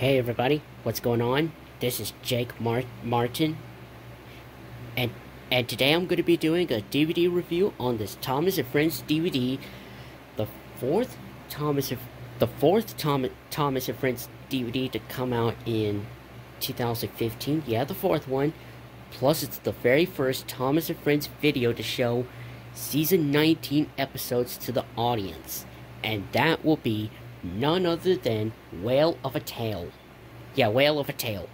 Hey everybody, what's going on? This is Jake Martin, and today I'm going to be doing a DVD review on this Thomas and Friends DVD, the fourth Thomas Thomas and Friends DVD to come out in 2015. Yeah, the fourth one. Plus, it's the very first Thomas and Friends video to show season 19 episodes to the audience, and that will be none other than Whale of a Tale. Yeah, Whale of a Tale.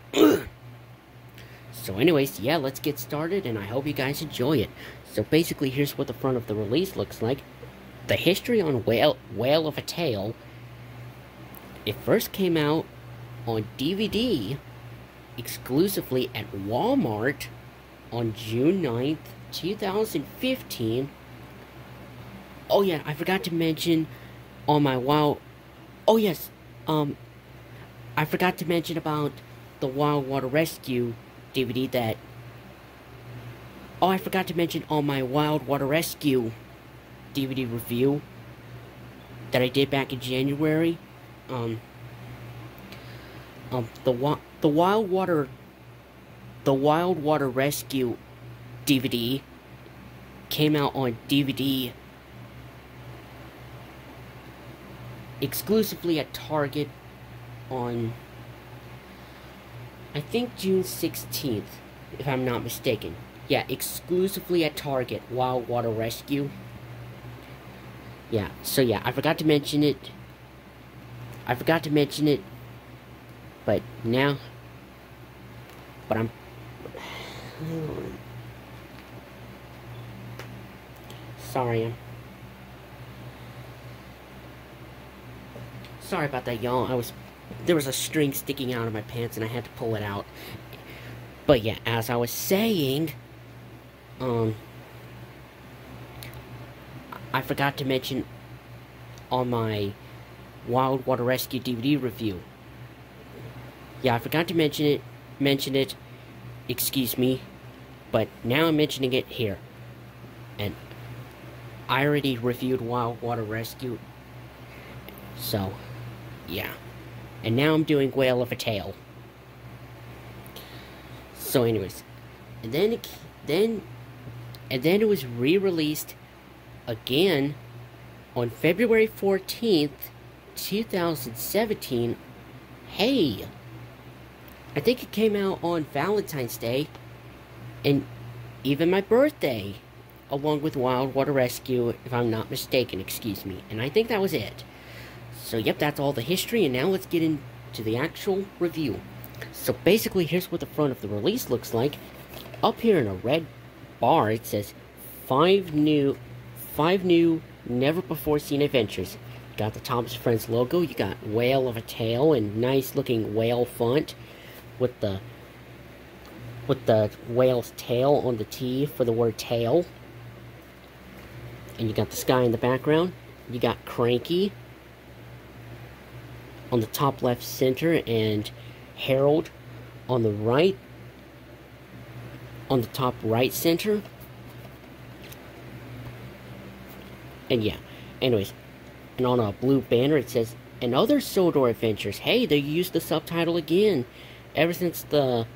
So anyways, yeah, let's get started, and I hope you guys enjoy it. So basically, here's what the front of the release looks like. The history on Whale of a Tale. It first came out on DVD exclusively at Walmart on June 9th, 2015. Oh yeah, I forgot to mention on my Oh yes, I forgot to mention about the Wild Water Rescue DVD that... Oh, I forgot to mention on my Wild Water Rescue DVD review that I did back in January. The Wild Water Rescue DVD came out on DVD exclusively at Target on, I think, June 16th, if I'm not mistaken. Yeah, exclusively at Target, Wild Water Rescue. Yeah, so yeah, I forgot to mention it. But now... But I'm... Sorry, Sorry about that, y'all. There was a string sticking out of my pants and I had to pull it out. But yeah, as I was saying, I forgot to mention on my Wild Water Rescue DVD review. Yeah, I forgot to mention it, excuse me, but now I'm mentioning it here. And I already reviewed Wild Water Rescue, so yeah. And now I'm doing Whale of a Tale. So anyways, and then it was re-released again on February 14th, 2017. Hey, I think it came out on Valentine's Day and even my birthday, along with Wild Water Rescue, if I'm not mistaken, excuse me. And I think that was it. So yep, that's all the history, and now let's get into the actual review. So basically, here's what the front of the release looks like. Up here in a red bar, it says 5 new, never-before-seen adventures. You got the Thomas Friends logo, you got Whale of a Tale, and nice-looking whale font with the whale's tail on the T for the word tail. And you got the sky in the background. You got Cranky on the top left center, and Harold on the right, on the top right center. And yeah, anyways, and on a blue banner it says, "And other Sodor adventures." Hey, they used the subtitle again, ever since the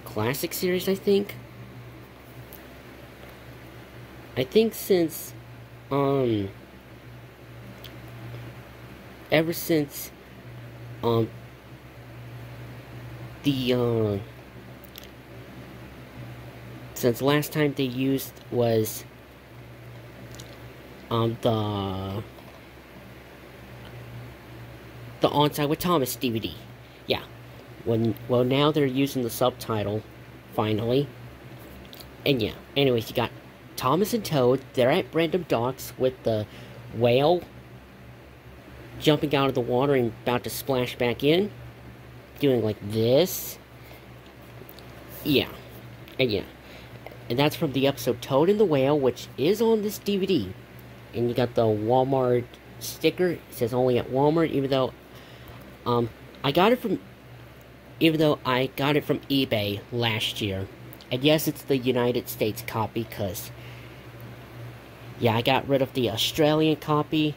classic series, I think. Ever since, since last time they used was, the On-Site with Thomas DVD. Yeah. Well, now they're using the subtitle, finally. And yeah, anyways, you got Thomas and Toad, they're at random docks with the whale jumping out of the water and about to splash back in, doing like this. Yeah, and that's from the episode Toad and the Whale, which is on this DVD. And you got the Walmart sticker. It says only at Walmart, even though I got it from eBay last year. And yes, it's the United States copy, because yeah, I got rid of the Australian copy,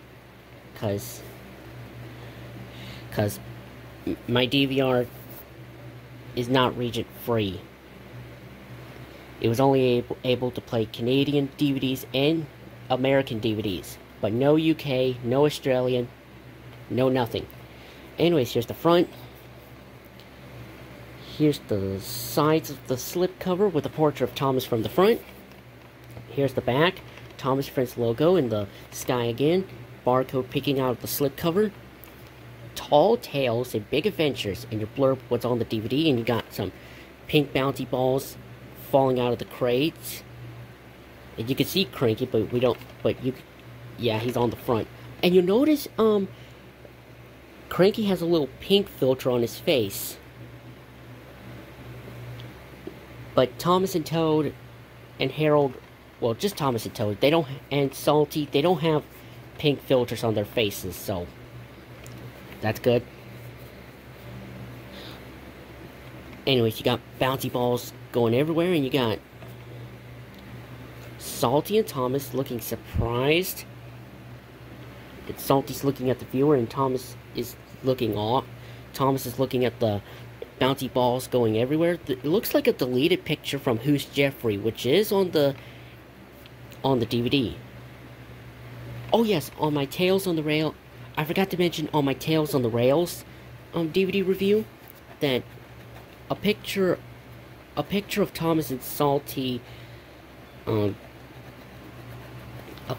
because my DVR is not region free. It was only able to play Canadian DVDs and American DVDs, but no UK, no Australian, no nothing. Anyways, here's the front. Here's the sides of the slipcover with a portrait of Thomas from the front. Here's the back. Thomas Friends logo in the sky again. Barcode peeking out of the slipcover. Tall Tales and Big Adventures, and your blurb what's on the DVD, and you got some pink bounty balls falling out of the crates. And you can see Cranky, but we don't, but you, yeah, he's on the front. And you notice, Cranky has a little pink filter on his face. But Thomas and Toad and Harold, well, just Thomas and Toad, they don't, and Salty, they don't have pink filters on their faces, so that's good. Anyways, you got bouncy balls going everywhere, and you got Salty and Thomas looking surprised. And Salty's looking at the viewer, and Thomas is looking off. Thomas is looking at the bouncy balls going everywhere. It looks like a deleted picture from Who's Jeffrey, which is on the DVD. Oh yes, on my Tales on the Rail, I forgot to mention on my Tales on the Rails DVD review that a picture of Thomas and Salty, a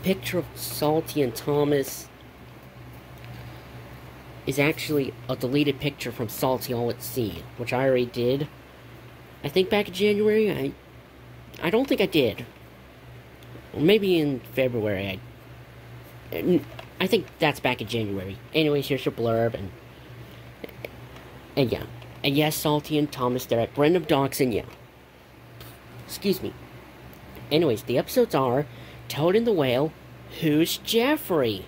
picture of Salty and Thomas is actually a deleted picture from Salty All at Sea, which I already did. I think back in January. I don't think I did. Or maybe in February. I think that's back in January. Anyways, here's your blurb, and yeah. And yes, Salty and Thomas, they're at Brenham Docks, and yeah. Excuse me. Anyways, the episodes are Toad and the Whale, Who's Jeffrey?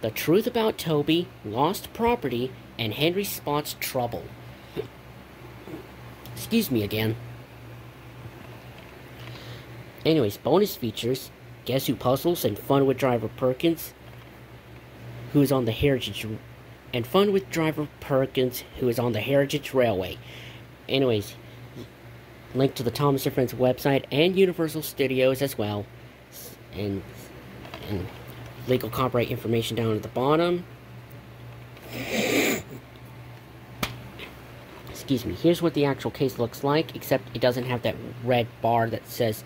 The Truth About Toby, Lost Property, and Henry Spots Trouble. Excuse me again. Anyways, bonus features, Guess Who Puzzles and Fun with Driver Perkins, who is on the Heritage, and Fun with Driver Perkins, who is on the Heritage Railway. Anyways, link to the Thomas and Friends website and Universal Studios as well, and legal copyright information down at the bottom. Excuse me. Here's what the actual case looks like, except it doesn't have that red bar that says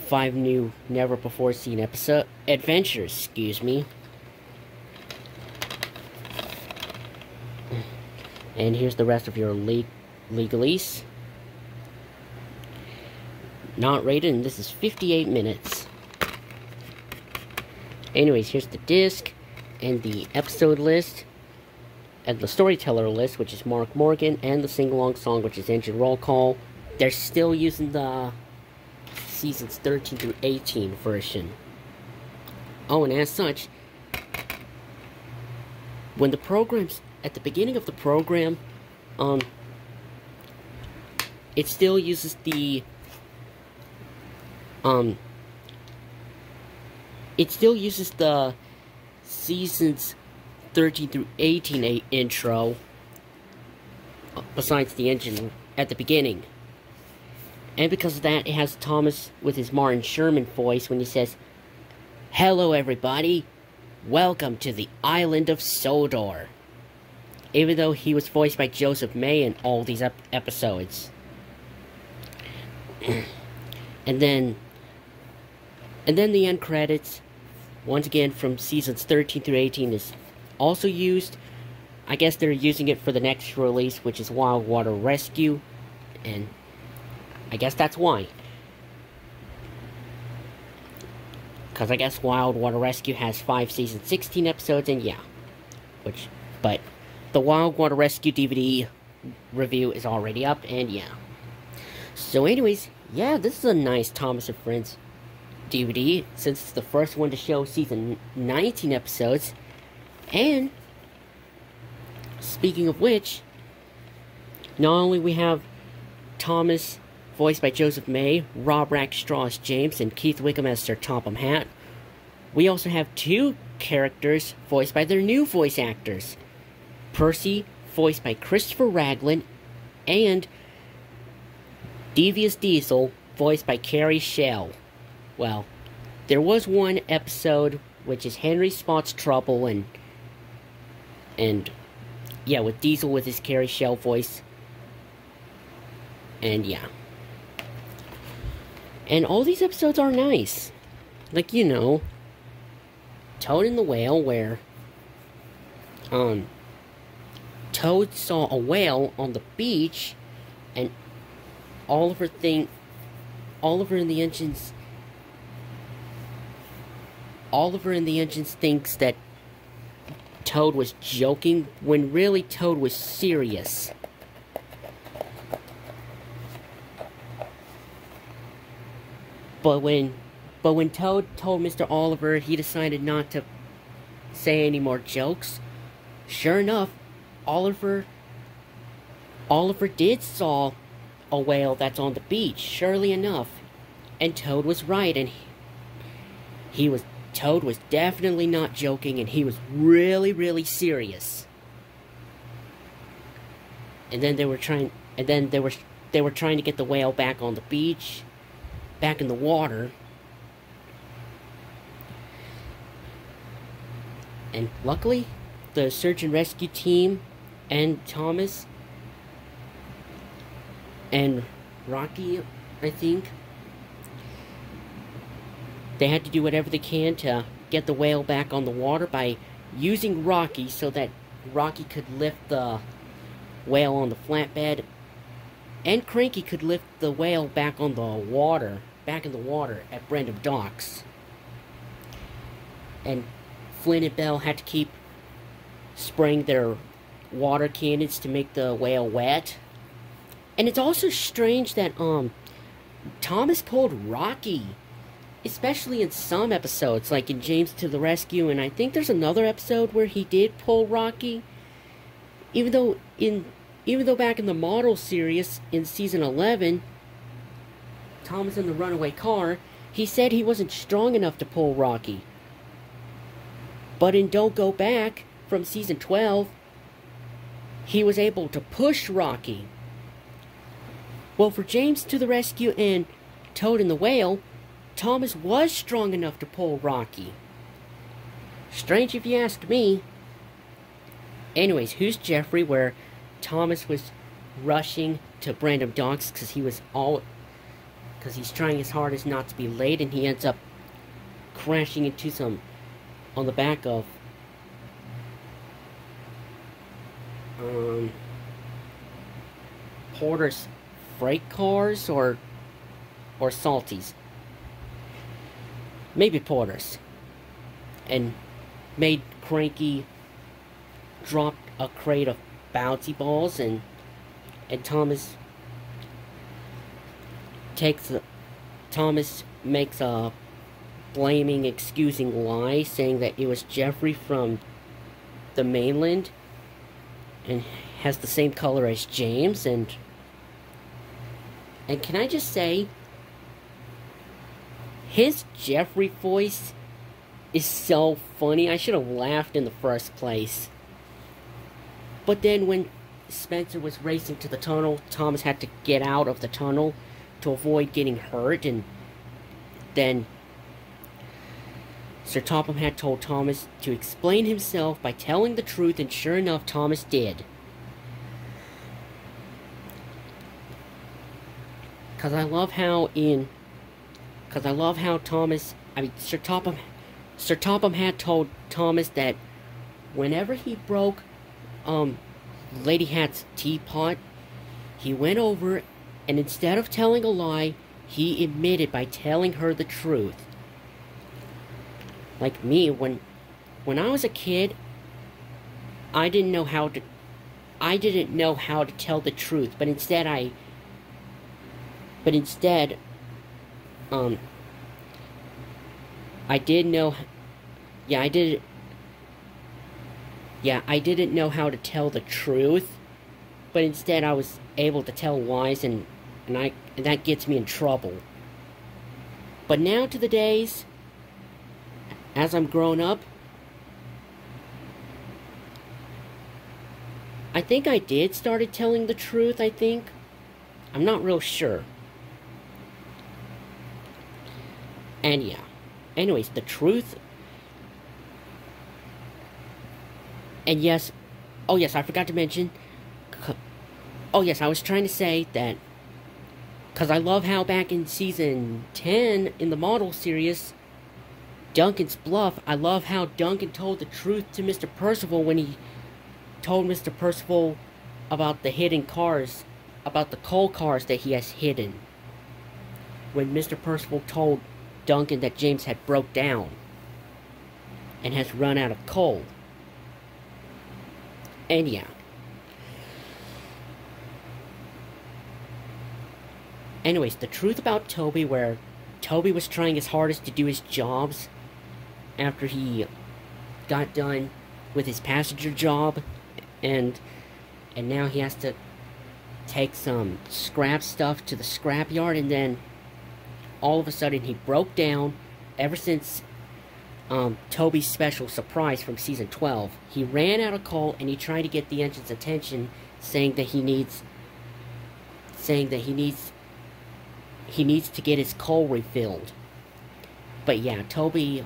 5 new, never before seen episode adventures. Excuse me. And here's the rest of your legalese. Not rated, and this is 58 minutes. Anyways, here's the disc, and the episode list, and the storyteller list, which is Mark Morgan, and the sing-along song, which is Engine Roll Call. They're still using the seasons 13 through 18 version. Oh, and as such, when the programs, at the beginning of the program, it still uses the, it still uses the seasons 13 through 18 intro, besides the engine at the beginning. And because of that, it has Thomas with his Martin Sherman voice when he says, "Hello everybody, welcome to the island of Sodor." Even though he was voiced by Joseph May in all these episodes. And then the end credits, once again from seasons 13 through 18, is also used. I guess they're using it for the next release, which is Wild Water Rescue, and I guess that's why. Because I guess Wild Water Rescue has 5 seasons, 16 episodes, and yeah. But the Wild Water Rescue DVD review is already up, and yeah. So anyways, yeah, this is a nice Thomas and Friends DVD, since it's the first one to show season 19 episodes. And speaking of which, not only we have Thomas voiced by Joseph May, Rob Rackstraw as James, and Keith Wickham as Sir Topham Hatt, we also have 2 characters voiced by their new voice actors, Percy voiced by Christopher Ragland, and Devious Diesel, voiced by Carrie Shell. Well, there was one episode which is Henry Spots Trouble, and yeah, with Diesel with his Carrie Shell voice. And yeah. And all these episodes are nice. Like, you know, Toad and the Whale, where Toad saw a whale on the beach, and Oliver and the Engines thinks that Toad was joking, when really Toad was serious. But when Toad told Mr. Oliver he decided not to say any more jokes, sure enough, Oliver did saw a whale that's on the beach, surely enough. And Toad was right, and Toad was definitely not joking, and he was really, really serious. And then they were trying to get the whale back on the beach, back in the water. And luckily, the search and rescue team and Thomas and Rocky, I think, they had to do whatever they can to get the whale back on the water by using Rocky so that Rocky could lift the whale on the flatbed, and Cranky could lift the whale back in the water at Brandon Docks. And Flynn and Bell had to keep spraying their water cannons to make the whale wet. And it's also strange that Thomas pulled Rocky, especially in some episodes, like in James to the Rescue, and I think there's another episode where he did pull Rocky. Even though back in the model series in season 11, Thomas in the runaway car, he said he wasn't strong enough to pull Rocky. But in Don't Go Back from season 12, he was able to push Rocky. Well, for James to the Rescue and Toad and the Whale, Thomas was strong enough to pull Rocky. Strange if you ask me. Anyways, Who's Jeffrey, where Thomas was rushing to Brandon Docks because he's trying his hardest not to be late, and he ends up crashing into on the back of Porter's freight cars or Salty's. Maybe Porter's. And made Cranky drop a crate of bouncy balls, and Thomas makes a blaming, excusing lie, saying that it was Jeffrey from the mainland and has the same color as James, and can I just say, his Jeffrey voice is so funny. I should have laughed in the first place. But then when Spencer was racing to the tunnel, Thomas had to get out of the tunnel to avoid getting hurt, and then Sir Topham had told Thomas to explain himself by telling the truth, and sure enough, Thomas did. Because I love how Sir Topham had told Thomas that whenever he broke Lady Hat's teapot, he went over, and instead of telling a lie, he admitted by telling her the truth. Like me, when I was a kid, I didn't know how to tell the truth, but instead I didn't know how to tell the truth, but instead I was able to tell lies, and that gets me in trouble. But now to the days, as I'm grown up, I think I did started telling the truth, I think. I'm not real sure. And yeah. Anyways, the truth. And yes. Oh yes, I forgot to mention. Oh yes, I was trying to say that. Because I love how back in season 10 in the model series, Duncan's bluff, I love how Duncan told the truth to Mr. Percival when he told Mr. Percival about the hidden cars, about the coal cars that he has hidden. When Mr. Percival told Duncan that James had broke down and has run out of coal. And yeah. Anyways, the truth about Toby, where Toby was trying his hardest to do his jobs after he got done with his passenger job, and now he has to take some scrap stuff to the scrap yard, and then all of a sudden he broke down. Ever since Toby's special surprise from season 12, he ran out of coal and he tried to get the engine's attention, saying that he needs to get his coal refilled. But yeah, Toby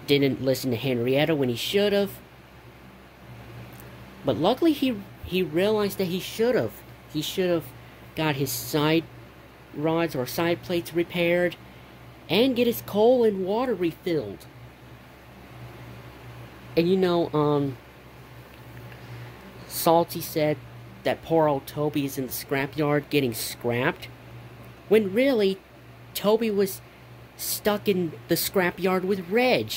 didn't listen to Henrietta when he should have. But luckily he realized that he should have. He should have got his side rods or side plates repaired and get his coal and water refilled. And you know, Salty said that poor old Toby is in the scrapyard getting scrapped, when really, Toby was stuck in the scrapyard with Reg.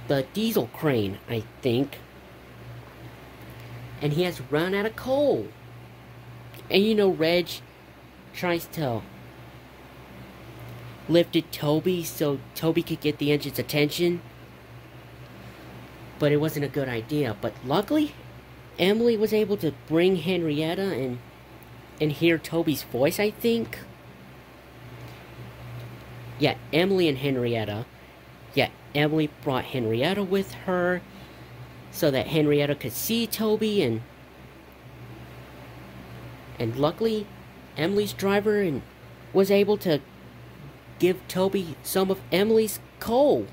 The diesel crane, I think. And he has run out of coal. And you know, Reg tries to lifted Toby so Toby could get the engine's attention. But it wasn't a good idea. But luckily, Emily was able to bring Henrietta and hear Toby's voice, I think. Yeah, Emily and Henrietta. Yeah, Emily brought Henrietta with her so that Henrietta could see Toby, and luckily, Emily's driver was able to give Toby some of Emily's coal.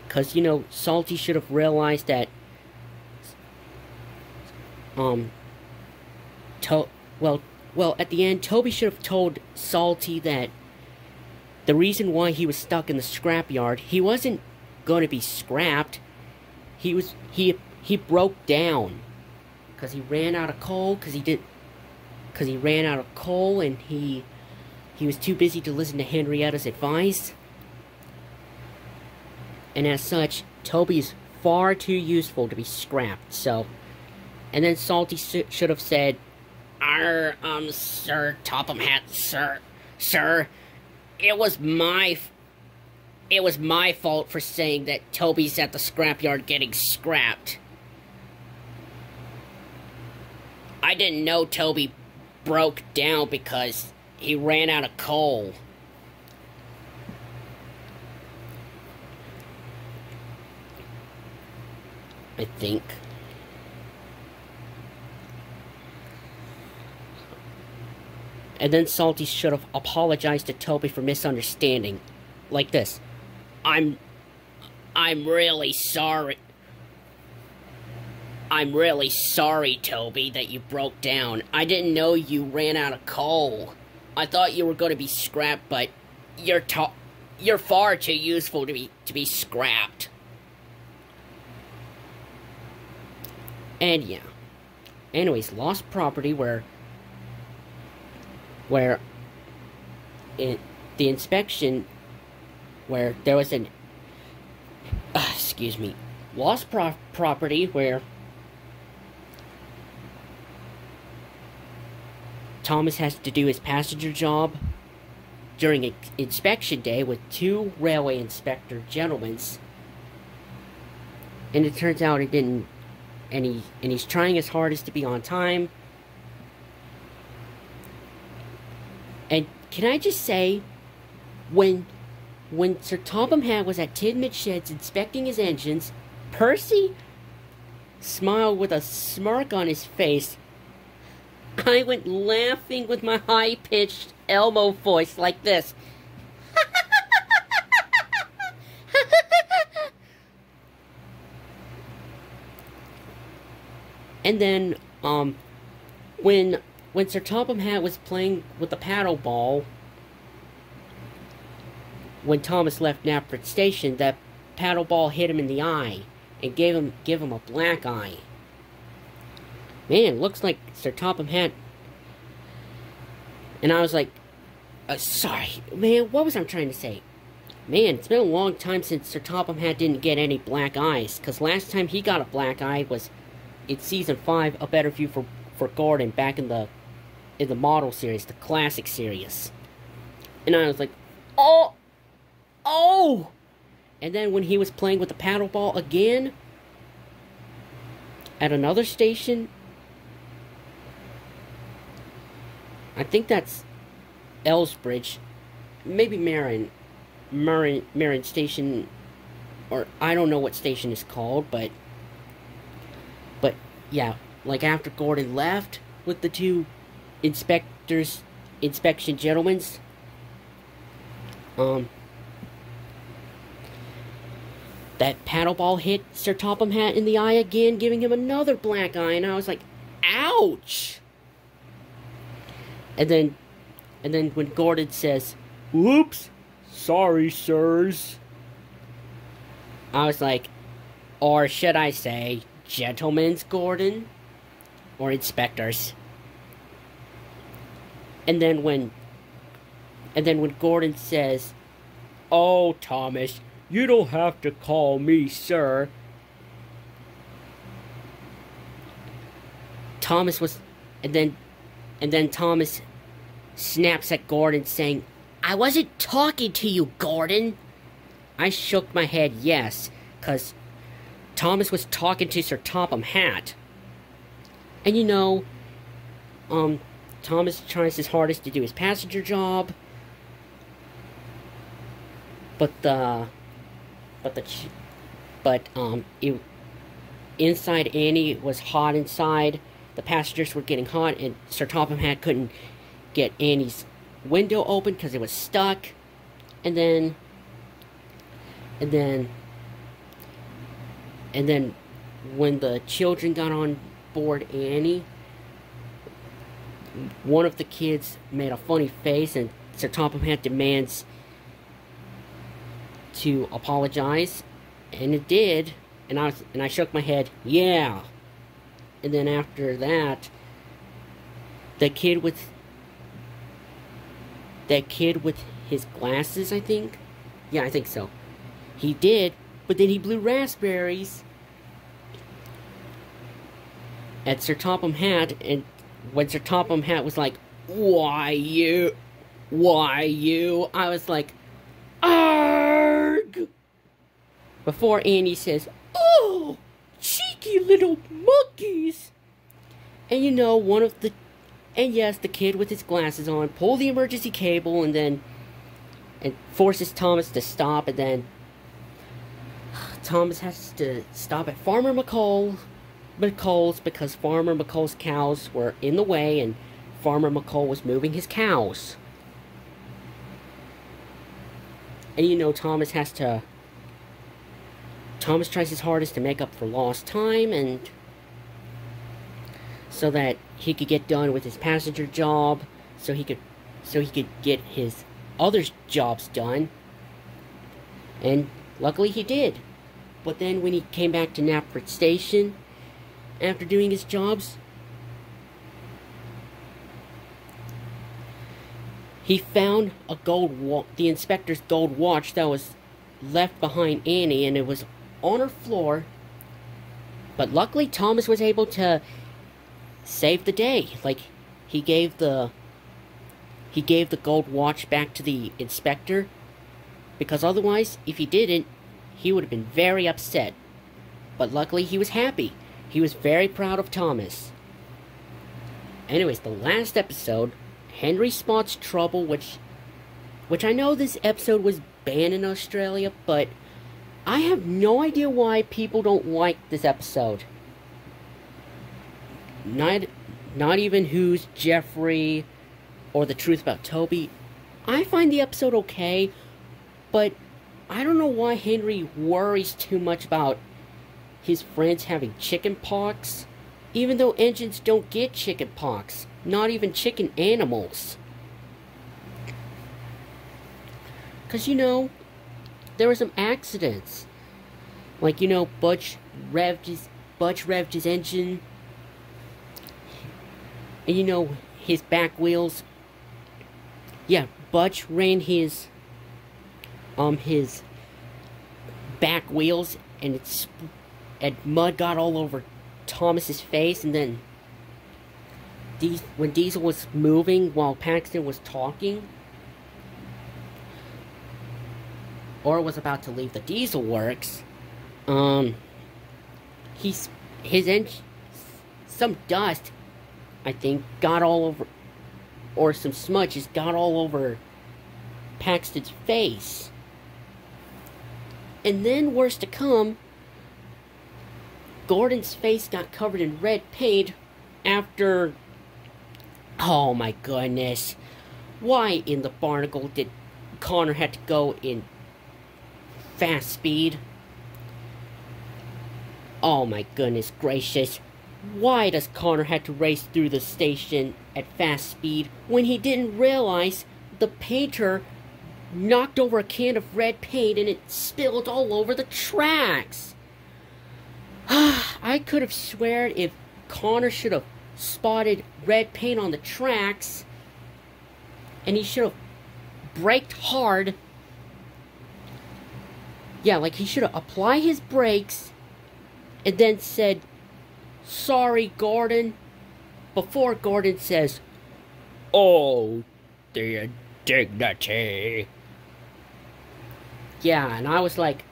Because, you know, Salty should have realized that well, at the end, Toby should have told Salty that the reason why he was stuck in the scrapyard, he wasn't going to be scrapped. He broke down because he ran out of coal. Because he ran out of coal, and he was too busy to listen to Henrietta's advice. And as such, Toby is far too useful to be scrapped. So, and then Salty should have said, Sir Topham Hatt, sir, it was my fault for saying that Toby's at the scrapyard getting scrapped. I didn't know Toby broke down because he ran out of coal. I think. And then Salty should have apologized to Toby for misunderstanding. Like this. I'm really sorry. I'm really sorry, Toby, that you broke down. I didn't know you ran out of coal. I thought you were going to be scrapped, but you're far too useful to be scrapped. And yeah. Anyways, lost property where in the inspection, where there was an lost property where Thomas has to do his passenger job during an inspection day with two railway inspector gentlemen, and it turns out it didn't. And he's trying his hardest to be on time. And can I just say, when when Sir Topham Hatt was at Tidmouth Sheds inspecting his engines, Percy smiled with a smirk on his face. I went laughing with my high-pitched Elmo voice like this. And then, when Sir Topham Hatt was playing with the paddle ball, when Thomas left Knapford Station, that paddle ball hit him in the eye and gave him a black eye. Man, looks like Sir Topham Hatt. And I was like, sorry, man, what was I trying to say? Man, it's been a long time since Sir Topham Hatt didn't get any black eyes, because last time he got a black eye was in Season 5, A Better View for Gordon, back in the model series, the classic series. And I was like, oh! And then when he was playing with the paddle ball again, at another station, I think that's Elsbridge, maybe Marin Station, or I don't know what station is called, but yeah, like after Gordon left with the two inspection gentlemen, that paddle ball hit Sir Topham Hatt in the eye again, giving him another black eye, and I was like, ouch! And then when Gordon says, "Oops, sorry, sirs," I was like, or should I say, gentlemen's Gordon, or inspectors. And then when Gordon says, "Oh, Thomas, you don't have to call me sir," and then Thomas snaps at Gordon, saying, "I wasn't talking to you, Gordon." I shook my head yes, because Thomas was talking to Sir Topham Hatt. And you know, Thomas tries his hardest to do his passenger job, inside Annie was hot inside. The passengers were getting hot, and Sir Topham Hatt couldn't get Annie's window open because it was stuck. And then when the children got on board Annie, one of the kids made a funny face, and Sir Topham Hatt demands to apologize, and it did, and I shook my head, yeah. And then after that, that kid with his glasses, I think? Yeah, I think so. He did, but then he blew raspberries at Sir Topham Hatt, and when Sir Topham Hatt was like, why you? I was like, arg! Before Annie says, oh, cheeky little monkeys. And you know, yes, the kid with his glasses on pulled the emergency cable and forces Thomas to stop, and then Thomas has to stop at Farmer McColl's because Farmer McColl's cows were in the way, and Farmer McColl was moving his cows. And you know, Thomas tries his hardest to make up for lost time, and so that he could get done with his passenger job, so he could get his other jobs done. And luckily he did. But then when he came back to Knapford Station after doing his jobs, he found the inspector's gold watch that was left behind Annie, and it was on her floor. But luckily Thomas was able to save the day. Like, he gave the gold watch back to the inspector, because otherwise, if he didn't, he would have been very upset. But luckily he was happy. He was very proud of Thomas. Anyways, the last episode, Henry Spots Trouble, which I know this episode was banned in Australia, but I have no idea why people don't like this episode. Not even Who's Jeffrey or The Truth About Toby. I find the episode okay, but I don't know why Henry worries too much about his friends having chicken pox, even though engines don't get chicken pox, not even chicken animals. Because, there were some accidents. Like, Butch revved his engine. And, his back wheels. Yeah, Butch ran his back wheels, and mud got all over Thomas's face, and then when Diesel was moving while Paxton was talking, or was about to leave the Diesel Works, his engine, some dust, I think, got all over, or some smudges got all over Paxton's face. And then, worse to come, Gordon's face got covered in red paint after... Oh my goodness. Why in the barnacle did Connor have to go in fast speed? Oh my goodness gracious. Why does Connor have to race through the station at fast speed when he didn't realize the painter knocked over a can of red paint and it spilled all over the tracks? I could have sworn if Connor should have spotted red paint on the tracks, and he should have braked hard. Yeah, like he should have applied his brakes and then said, "Sorry, Gordon," before Gordon says, "Oh, the indignity." Yeah, and I was like,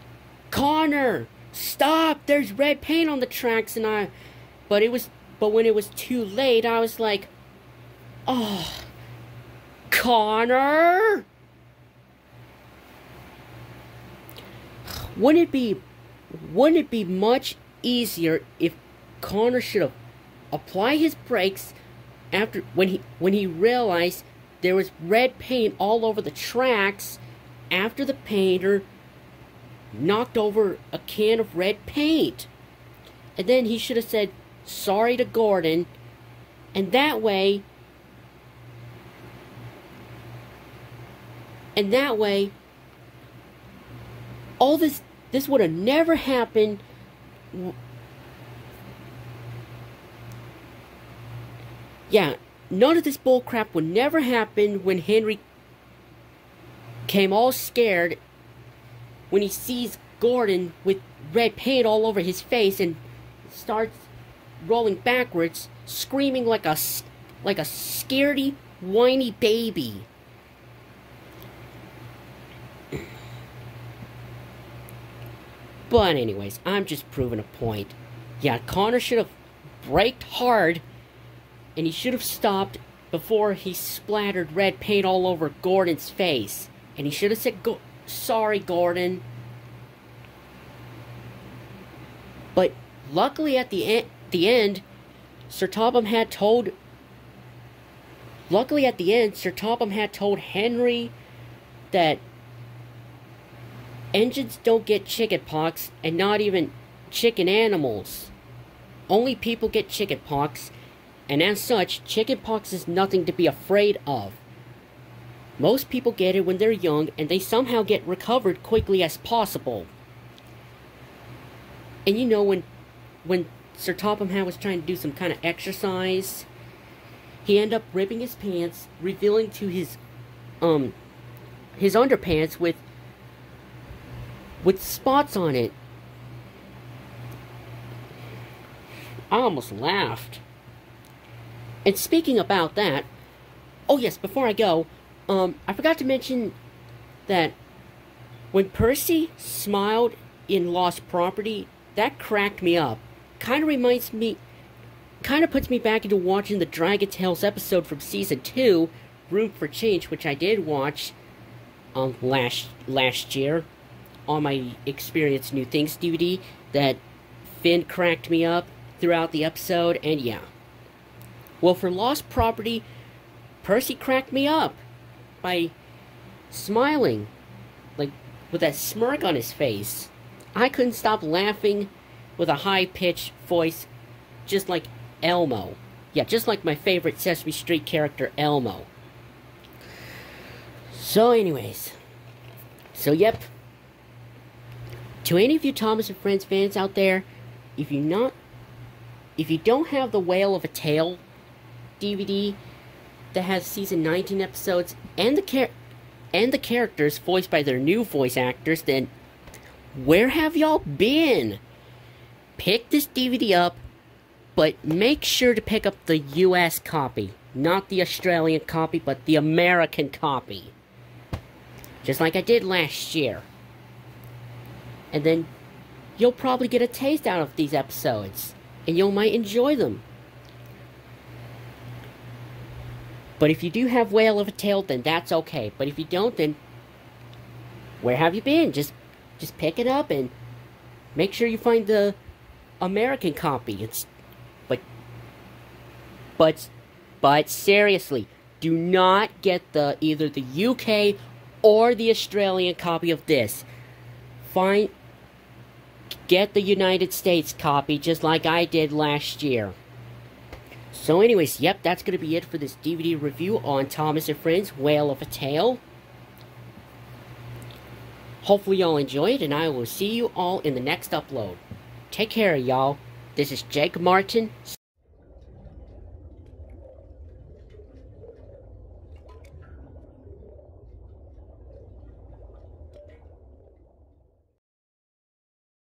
"Connor, stop! There's red paint on the tracks," but when it was too late, I was like, "Oh, Connor!" Wouldn't it be much easier if Connor should have applied his brakes after when he realized there was red paint all over the tracks after the painter knocked over a can of red paint? And then he should have said sorry to Gordon, and that way all this would have never happened. Yeah, none of this bullcrap would never happen when Henry came all scared when he sees Gordon with red paint all over his face and starts rolling backwards, screaming like a scaredy, whiny baby. But anyways, I'm just proving a point. Yeah, Connor should have braked hard, and he should have stopped before he splattered red paint all over Gordon's face. And he should have said, "Sorry, Gordon." But luckily at the end, Sir Topham had told Henry that engines don't get chickenpox, and not even chicken animals. Only people get chickenpox, and as such, chickenpox is nothing to be afraid of. Most people get it when they're young, and they somehow get recovered quickly as possible. And when Sir Topham was trying to do some kind of exercise, he ended up ripping his pants, revealing to his underpants with spots on it. I almost laughed. And speaking about that, oh yes, before I go, I forgot to mention that when Percy smiled in Lost Property, that cracked me up. Kind of puts me back into watching the Dragon Tales episode from Season 2, Room for Change, which I did watch. last year on my Experience New Things DVD that Finn cracked me up throughout the episode, and yeah. Well, for Lost Property, Percy cracked me up by smiling, like, with that smirk on his face. I couldn't stop laughing with a high-pitched voice, just like Elmo. Yeah, just like my favorite Sesame Street character, Elmo. So anyways, yep. To any of you Thomas and Friends fans out there, if you don't have the Whale of a Tale DVD that has season 19 episodes and the characters voiced by their new voice actors, then where have y'all been? Pick this DVD up, but make sure to pick up the US copy, not the Australian copy, but the American copy. Just like I did last year. And then you'll probably get a taste out of these episodes, and you might enjoy them. But if you do have Whale of a Tale, then that's okay. But if you don't, then where have you been? Just pick it up and make sure you find the American copy. But seriously, do not get either the UK or the Australian copy of this. Get the United States copy, just like I did last year. So anyways, yep, that's going to be it for this DVD review on Thomas and Friends, Whale of a Tale. Hopefully y'all enjoy it, and I will see you all in the next upload. Take care, y'all. This is Jake Martin.